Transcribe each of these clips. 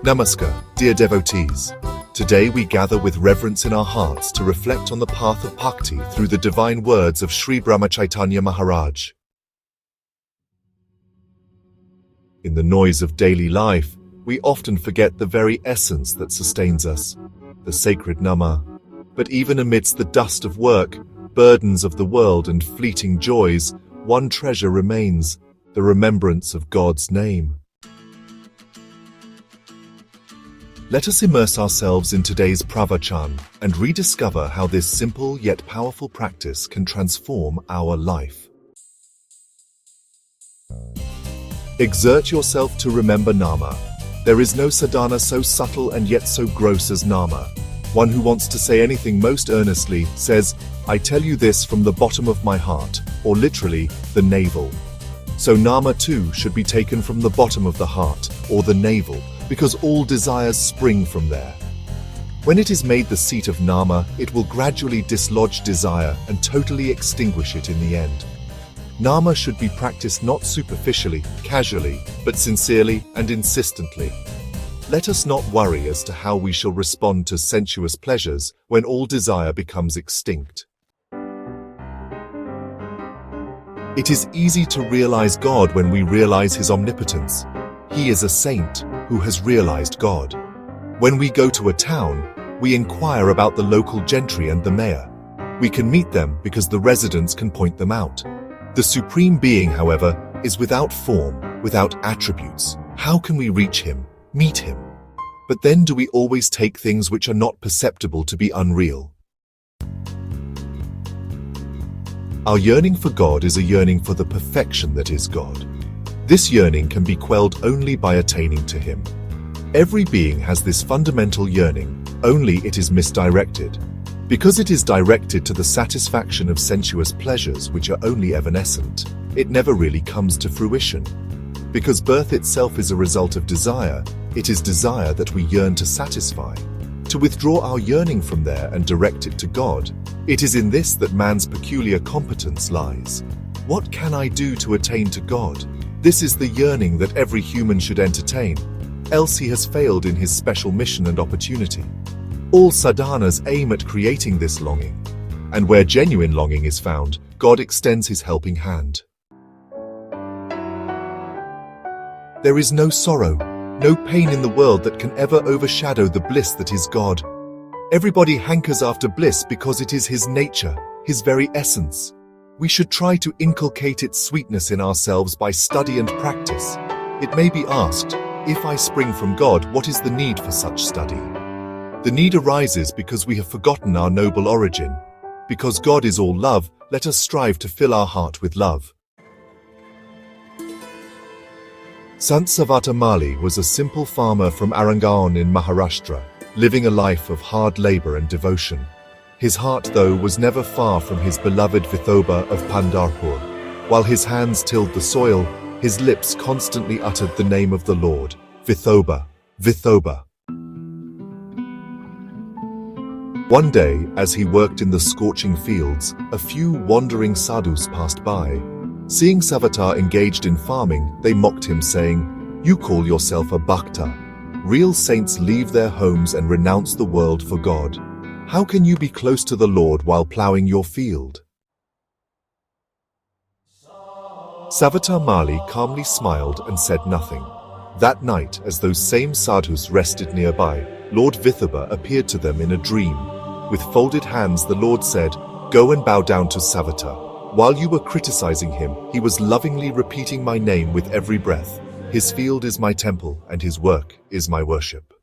Namaskar, dear devotees. Today we gather with reverence in our hearts to reflect on the path of bhakti through the divine words of Shri Brahmachaitanya Maharaj. In the noise of daily life, we often forget the very essence that sustains us, the sacred Nama. But even amidst the dust of work, burdens of the world and fleeting joys, one treasure remains, the remembrance of God's name. Let us immerse ourselves in today's Pravachan and rediscover how this simple yet powerful practice can transform our life. Exert yourself to remember Nama. There is no sadhana so subtle and yet so gross as Nama. One who wants to say anything most earnestly says, "I tell you this from the bottom of my heart," or literally, the navel. So Nama too should be taken from the bottom of the heart, or the navel, because all desires spring from there. When it is made the seat of Nama, it will gradually dislodge desire and totally extinguish it in the end. Nama should be practiced not superficially, casually, but sincerely and insistently. Let us not worry as to how we shall respond to sensuous pleasures when all desire becomes extinct. It is easy to realize God when we realize His omnipotence. He is a saint who has realized God. When we go to a town, we inquire about the local gentry and the mayor. We can meet them because the residents can point them out. The Supreme Being, however, is without form, without attributes. How can we reach Him, meet Him? But then do we always take things which are not perceptible to be unreal? Our yearning for God is a yearning for the perfection that is God. This yearning can be quelled only by attaining to Him. Every being has this fundamental yearning, only it is misdirected. Because it is directed to the satisfaction of sensuous pleasures which are only evanescent, it never really comes to fruition. Because birth itself is a result of desire, it is desire that we yearn to satisfy. To withdraw our yearning from there and direct it to God, it is in this that man's peculiar competence lies. What can I do to attain to God? This is the yearning that every human should entertain, else he has failed in his special mission and opportunity. All sadhanas aim at creating this longing, and where genuine longing is found, God extends His helping hand. There is no sorrow, no pain in the world that can ever overshadow the bliss that is God. Everybody hankers after bliss because it is His nature, His very essence. We should try to inculcate its sweetness in ourselves by study and practice. It may be asked, if I spring from God, what is the need for such study? The need arises because we have forgotten our noble origin. Because God is all love, let us strive to fill our heart with love. Sant Savata Mali was a simple farmer from Arangaon in Maharashtra, living a life of hard labor and devotion. His heart, though, was never far from his beloved Vithoba of Pandharpur. While his hands tilled the soil, his lips constantly uttered the name of the Lord, Vithoba, Vithoba. One day, as he worked in the scorching fields, a few wandering sadhus passed by. Seeing Savata engaged in farming, they mocked him, saying, "You call yourself a bhakta. Real saints leave their homes and renounce the world for God. How can you be close to the Lord while ploughing your field?" Savata Mali calmly smiled and said nothing. That night, as those same sadhus rested nearby, Lord Vithoba appeared to them in a dream. With folded hands, the Lord said, "Go and bow down to Savata. While you were criticizing him, he was lovingly repeating my name with every breath. His field is my temple, and his work is my worship."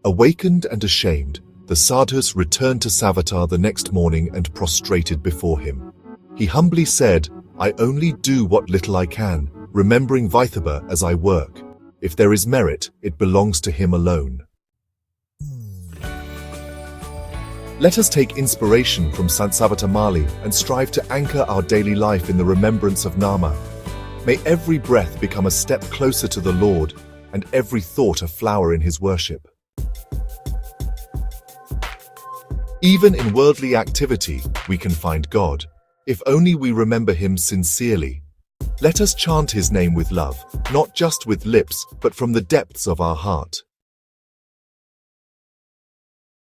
Awakened and ashamed, the sadhus returned to Savata the next morning and prostrated before him. He humbly said, "I only do what little I can, remembering Vithoba as I work. If there is merit, it belongs to him alone." Let us take inspiration from Sant Savata Mali and strive to anchor our daily life in the remembrance of Nama. May every breath become a step closer to the Lord, and every thought a flower in His worship. Even in worldly activity, we can find God, if only we remember Him sincerely. Let us chant his name with love, not just with lips, but from the depths of our heart.